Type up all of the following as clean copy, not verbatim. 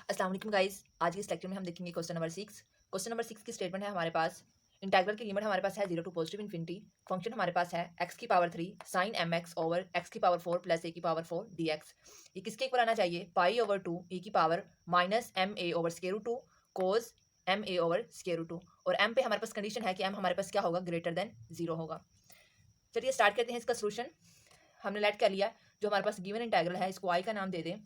अस्सलाम वालेकुम गाइस। आज की इस लेक्चर में हम देखेंगे क्वेश्चन नंबर 6। क्वेश्चन नंबर 6 की स्टेटमेंट है हमारे पास इंटीग्रल की लिमिट हमारे पास है 0 टू पॉजिटिव इन्फिनिटी। फंक्शन हमारे पास है x की power 3 sin mx over x की पावर 4 प्लस a की पावर 4 dx। ये किसके इक्वल आना चाहिए? पाई ओवर 2 e की power minus M A over square root 2 cos M A over square root 2। और m पे हमारे पास कंडीशन है कि m हमारे पास क्या होगा? ग्रेटर देन 0 होगा। चलिए स्टार्ट करते हैं इसका सोल्यूशन। हमने लेट कर लिया जो हमारे पास गिवन इंटीग्रल है, इसको y का नाम दे दें।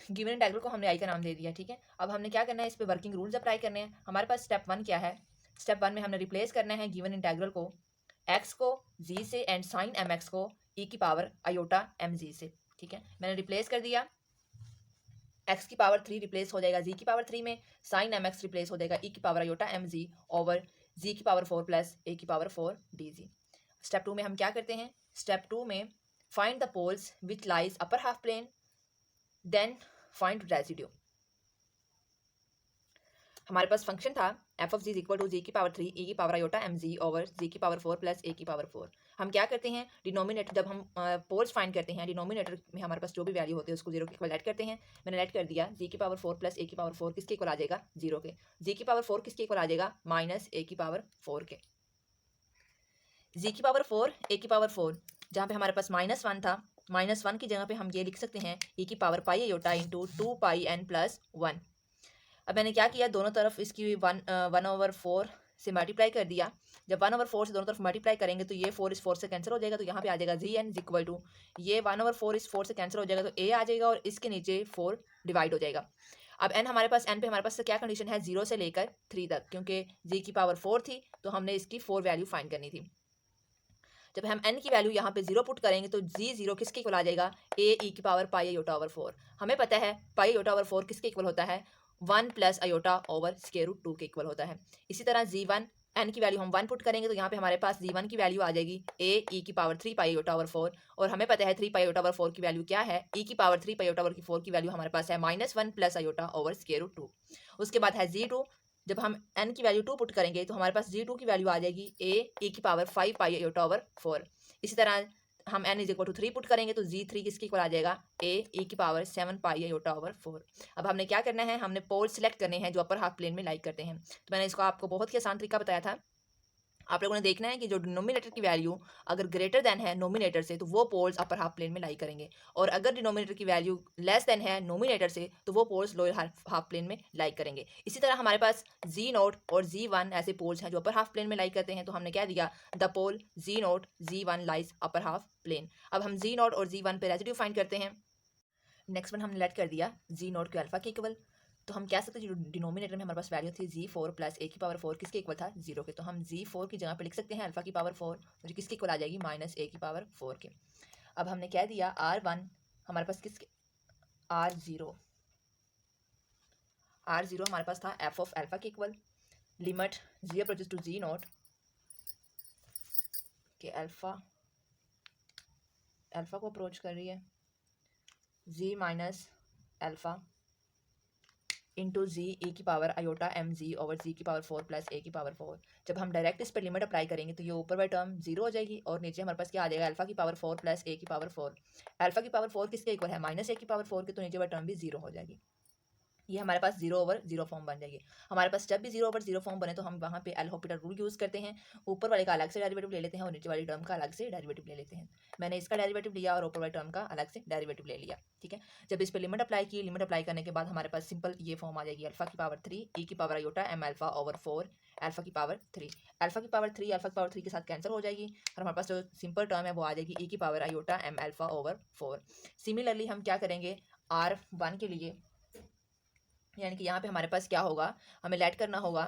गिवन इंटीग्रल को हमने आई का नाम दे दिया, ठीक है। अब हमने क्या करना है, इस पे वर्किंग रूल्स अप्लाई करने हैं। हमारे पास स्टेप 1 क्या है? स्टेप 1 में हमने रिप्लेस करना है गिवन इंटीग्रल को x को z से एंड साइन एम एक्स को e की पावर आयोटा एम जी से, ठीक है। मैंने रिप्लेस कर दिया, x की पावर 3 रिप्लेस हो जाएगा z की पावर 3 में, साइन एम एक्स रिप्लेस हो जाएगा e की power iota M Z over z की पावर 4 प्लस a की पावर 4 डी जी। स्टेप 2 में हम क्या करते हैं? स्टेप 2 में find the poles which lies upper half plane, then find residue. हमारे पास फंक्शन था F of Z equal to Z की पावर 3 ई की power iota M Z over Z की पावर 4 प्लस ए की पावर 4। हम क्या करते हैं, डिनोमिनेटर जब हम पोल्स फाइंड करते हैं, डिनोमिनेटर में हमारे पास जो भी वैल्यू होती है उसको जीरो के इक्वल ऐड करते हैं। मैंने ऐड कर दिया जी की पावर 4 प्लस ए की पावर 4 किसके इक्वल आ जाएगा? 0 के। जी की पावर 4 किसके इक्वल आ जाएगा? माइनस ए की पावर 4 के। जी की पावर 4 ए की पावर 4, जहाँ पे हमारे पास -1 था, -1 की जगह पे हम ये लिख सकते हैं ई की पावर पाई आयोटा इंटू 2 पाई एन प्लस 1। अब मैंने क्या किया, दोनों तरफ इसकी 1/4 से मल्टीप्लाई कर दिया। जब 1/4 से दोनों तरफ मल्टीप्लाई करेंगे तो ये 4 इस 4 से कैंसिल हो जाएगा, तो यहाँ पे आ जाएगा जी एन इक्वल टू, ये 1/4 इस 4 से कैंसिल हो जाएगा तो ए आ जाएगा और इसके नीचे 4 डिवाइड हो जाएगा। अब एन हमारे पास, एन पे हमारे पास क्या कंडीशन है? 0 से लेकर 3 तक, क्योंकि जी की पावर 4 थी तो हमने इसकी 4 वैल्यू फाइंड करनी थी। जब हम n की वैल्यू यहाँ पे 0 पुट करेंगे तो जी 0 किसके इक्वल आ जाएगा? ए ई की पावर पाई आयोटा ओवर 4। हमें पता है पाई आयोटा ओवर 4 किसके इक्वल होता है? 1 plus iota over square root 2 के इक्वल होता है। इसी तरह जी1 n की वैल्यू हम 1 पुट करेंगे तो यहाँ पे हमारे पास जी1 की वैल्यू आ जाएगी ए ई की पावर 3 पाई आयोटा ओवर 4। और हमें पता है 3 पाई आयोटा ओवर 4 की वैल्यू क्या है? ई की पावर 3 पाई आयोटा ओवर 4 की वैल्यू हमारे पास है -1 plus iota over square root 2। उसके बाद है जी2, जब हम n की वैल्यू 2 पुट करेंगे तो हमारे पास जी2 की वैल्यू आ जाएगी ए ई की पावर 5 पाई आयोटा ओवर 4। इसी तरह हम n is equal to 3 put करेंगे तो जी3 किसके इक्वल आ जाएगा? ए ई की पावर 7 पाई आयोटा ओवर 4। अब हमने क्या करना है, हमने पोल सिलेक्ट करने हैं जो अपर हाफ प्लेन में लाइक करते हैं। तो मैंने इसको आपको बहुत ही आसान तरीका बताया था। आप लोगों ने देखना है कि जो डिनोमिनेटर की वैल्यू अगर ग्रेटर देन है नोमिनेटर से तो वो पोल्स अपर हाफ प्लेन में लाई करेंगे, और अगर डिनोमिनेटर की वैल्यू लेस देन है नोमिनेटर से तो वो पोल्स लोअर हाफ प्लेन में लाई करेंगे। इसी तरह हमारे पास जी नोट और जी वन ऐसे पोल्स हैं जो अपर हाफ प्लेन में लाई करते हैं। तो हमने क्या दिया, the pole G naught G one lies upper half plane. अब हम जी नोट और जी वन पे रेसिड्यू फाइंड करते हैं। नेक्स्ट वन हमने लेट कर दिया जी नोट को अल्फा के इक्वल, तो हम कह सकते हैं जो डिनोमिनेटर में हमारे पास वैल्यू थी जी4 प्लस ए की पावर 4 किसके इक्वल था? 0 के। तो हम जी4 की जगह पे लिख सकते हैं अल्फा की पावर 4, जो किसके इक्वल आ जाएगी? माइनस ए की पावर 4 के। अब हमने क्या दिया, R1 हमारे पास किसके, R0 हमारे पास था एफ ऑफ अल्फा के equal, limit Z approaches to Z not के अल्फा को अप्रोच कर रही है Z minus alpha into Z A की power iota M Z over Z की पावर 4 प्लस ए की पावर 4। जब हम डायरेक्ट इस पर लिमिट अप्लाई करेंगे तो ये ऊपर वाली टर्म 0 हो जाएगी और नीचे हमारे पास क्या आ जाएगा? अल्फा की पावर 4 प्लस ए की पावर 4। अल्फा की पावर 4 किसके इक्वल है? माइनस ए की पावर 4 के, तो नीचे वाली टर्म भी 0 हो जाएगी। ये हमारे पास 0/0 फॉर्म बन जाएगी। हमारे पास जब भी 0/0 फॉर्म बने तो हम वहाँ पे एल हॉपिटल रूल यूज़ करते हैं, ऊपर वाले का अलग से डेरिवेटिव ले लेते हैं और नीचे वाली टर्म का अलग से डेरिवेटिव ले लेते हैं। मैंने इसका डेरिवेटिव लिया और ऊपर वाली टर्म का अलग से डेरिवेटिव ले लिया, ठीक है। जब इस पर लिमिट अप्लाई की, लिमिट अप्लाई करने के बाद हमारे पास सिंपल ये फॉर्म आ जाएगी अल्फा की पावर 3 ई की power iota m alpha over 4 alpha की पावर 3। अल्फा की पावर 3 अल्फा की पावर 3 के साथ कैंसिल हो जाएगी और हमारे पास जो सिंपल टर्म है वो आ जाएगी ई की power iota m alpha over 4। Similarly हम क्या करेंगे, R1 के लिए, यानी कि यहाँ पे हमारे पास क्या होगा, हमें लेट करना होगा,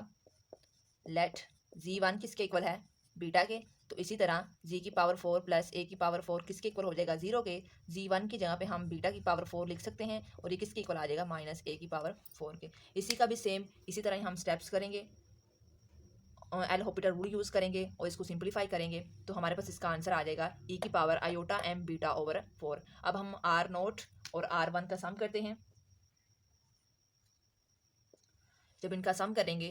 लेट जी1 किसके इक्वल है? बीटा के। तो इसी तरह जी की पावर 4 प्लस ए की पावर 4 किसके इक्वल हो जाएगा? 0 के। जी1 की जगह पे हम बीटा की पावर 4 लिख सकते हैं और ये किसके इक्वल आ जाएगा? माइनस ए की पावर 4 के। इसी का भी सेम इसी तरह ही हम स्टेप्स करेंगे, एल हॉपिटल रूल यूज़ करेंगे और इसको सिंप्लीफाई करेंगे तो हमारे पास इसका आंसर आ जाएगा ई की power iota M beta over 4। अब हम R0 और R1 का सम करते हैं। जब इनका सम करेंगे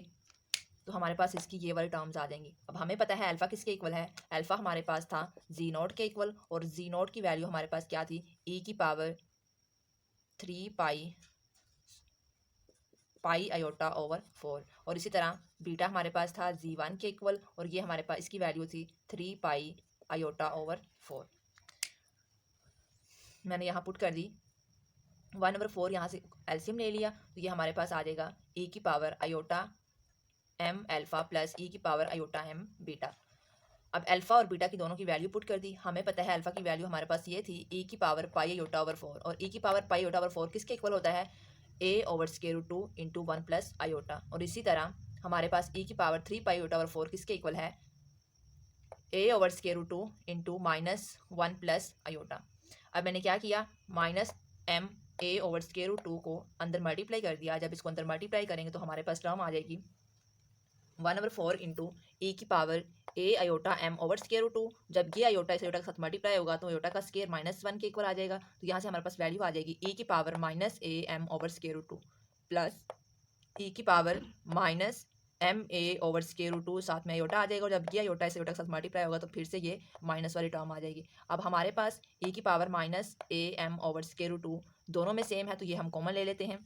तो हमारे पास इसकी ये वाली टर्म्स आ जाएंगी। अब हमें पता है अल्फ़ा किसके इक्वल है, अल्फ़ा हमारे पास था जी नॉट के इक्वल, और जी नॉट की वैल्यू हमारे पास क्या थी, ई की पावर 3 पाई आयोटा ओवर 4। और इसी तरह बीटा हमारे पास था जी1 के इक्वल, और ये हमारे पास इसकी वैल्यू थी 3 पाई आयोटा ओवर 4। मैंने यहाँ पुट कर दी 1/4, यहाँ से एलसीएम ले लिया, तो ये हमारे पास आ जाएगा ई की power iota M alpha plus E की पावर आयोटा एम बीटा। अब अल्फ़ा और बीटा की दोनों की वैल्यू पुट कर दी। हमें पता है अल्फ़ा की वैल्यू हमारे पास ये थी ई की पावर पाई आयोटा ओवर 4, और ई की पावर पाई आयोटा ओवर 4 किसके इक्वल होता है, A over square root 2 into 1 plus iota. और इसी तरह हमारे पास ई की पावर 3 पाई आयोटा ओवर 4 किसके इक्वल है, A over square root 2 into -1 plus iota. अब मैंने क्या किया, माइनस एम ए ओवर स्क्वायर रूट 2 को अंदर मल्टीप्लाई कर दिया। जब इसको अंदर मल्टीप्लाई करेंगे तो हमारे पास टर्म आ जाएगी 1/4 इंटू ई की power A iota M over square root 2। जब ये आयोटा इस आयोटा के साथ मल्टीप्लाई होगा तो आयोटा का स्क्वायर -1 के इक्वल आ जाएगा। तो यहाँ से हमारे पास वैल्यू आ जाएगी ई की power minus A M over square root 2 plus E की पावर माइनस एम ए ओवर स्क्वायर रूट 2, साथ में आयोटा आ जाएगा। और जब ये आयोटा इस आयोटा के साथ मल्टीप्लाई होगा तो फिर से ये माइनस वाली टर्म आ जाएगी। अब हमारे पास ई की power minus A M over square root 2 दोनों में सेम है, तो ये हम कॉमन ले लेते हैं।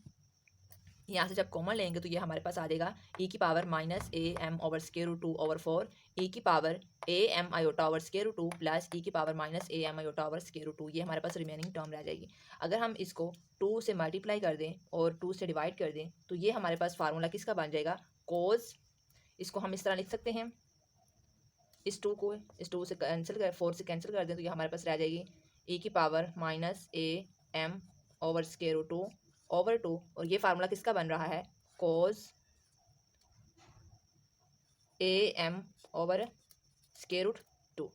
यहाँ से जब कॉमन लेंगे तो ये हमारे पास आ जाएगा ई की power minus A M over square root 2 over 4 E की power A M iota over square root 2 plus E की पावर माइनस ए M iota over square root 2। ये हमारे पास रिमेनिंग टर्म रह जाएगी। अगर हम इसको 2 से मल्टीप्लाई कर दें और 2 से डिवाइड कर दें तो ये हमारे पास फार्मूला किसका बन जाएगा, कोस। इसको हम इस तरह लिख सकते हैं, इस 2 से कैंसिल कर 4 से कैंसिल कर दें तो ये हमारे पास रह जाएगी ई की power minus A M over square root 2 over 2, और ये फार्मूला किसका बन रहा है, cos A M over square root 2।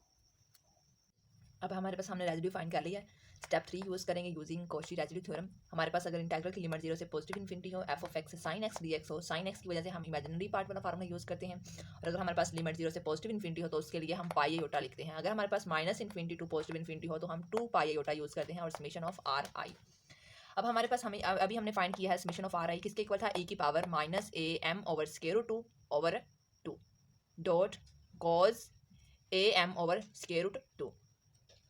अब हमारे पास हमने रेजिड्यू फाइंड कर लिया है। स्टेप 3 यूज़ करेंगे यूजिंग कॉची रेजिड्यू थ्योरम। हमारे पास अगर इंटीग्रल की लिमिट 0 से पॉजिटिव इन्फिनिटी हो, F of x sine x D x हो, साइन एक्स की वजह से हम इमेजिनरी पार्ट वाला फार्मूला यूज़ करते हैं। और अगर हमारे पास लिमिट 0 से पॉजिटिव इन्फिनिटी हो तो उसके लिए हम पाई आयोटा लिखते हैं। अगर हमारे पास minus infinity to positive infinity हो तो हम 2 पाई आयोटा यूज़ करते हैं और समेशन ऑफ आर आई। अब हमारे पास अभी हमने फाइंड किया है समेशन ऑफ आर आई किसके इक्वल था, ए की power minus A M over square root 2 over 2 dot cos a M over square root 2।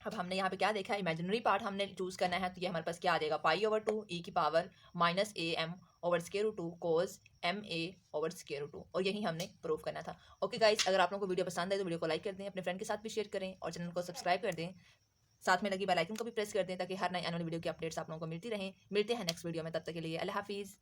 अब हमने यहाँ पे क्या देखा है, इमेजिनरी पार्ट हमने चूज़ करना है, तो ये हमारे पास क्या आ जाएगा, पाई ओवर 2 ई की power minus A M over square root 2 cos M A over square root 2, और यही हमने प्रूव करना था। ओके गाइस, अगर आप लोगों को वीडियो पसंद है तो वीडियो को लाइक कर दें, अपने फ्रेंड के साथ भी शेयर करें और चैनल को सब्सक्राइब कर दें। साथ में लगी बेल आइकन को भी प्रेस कर दें ताकि हर नई आने वाली वीडियो की अपडेट्स आप लोगों को मिलती रहें। मिलते हैं नेक्स्ट वीडियो में, तब तक के लिए अल्लाह हाफिज़।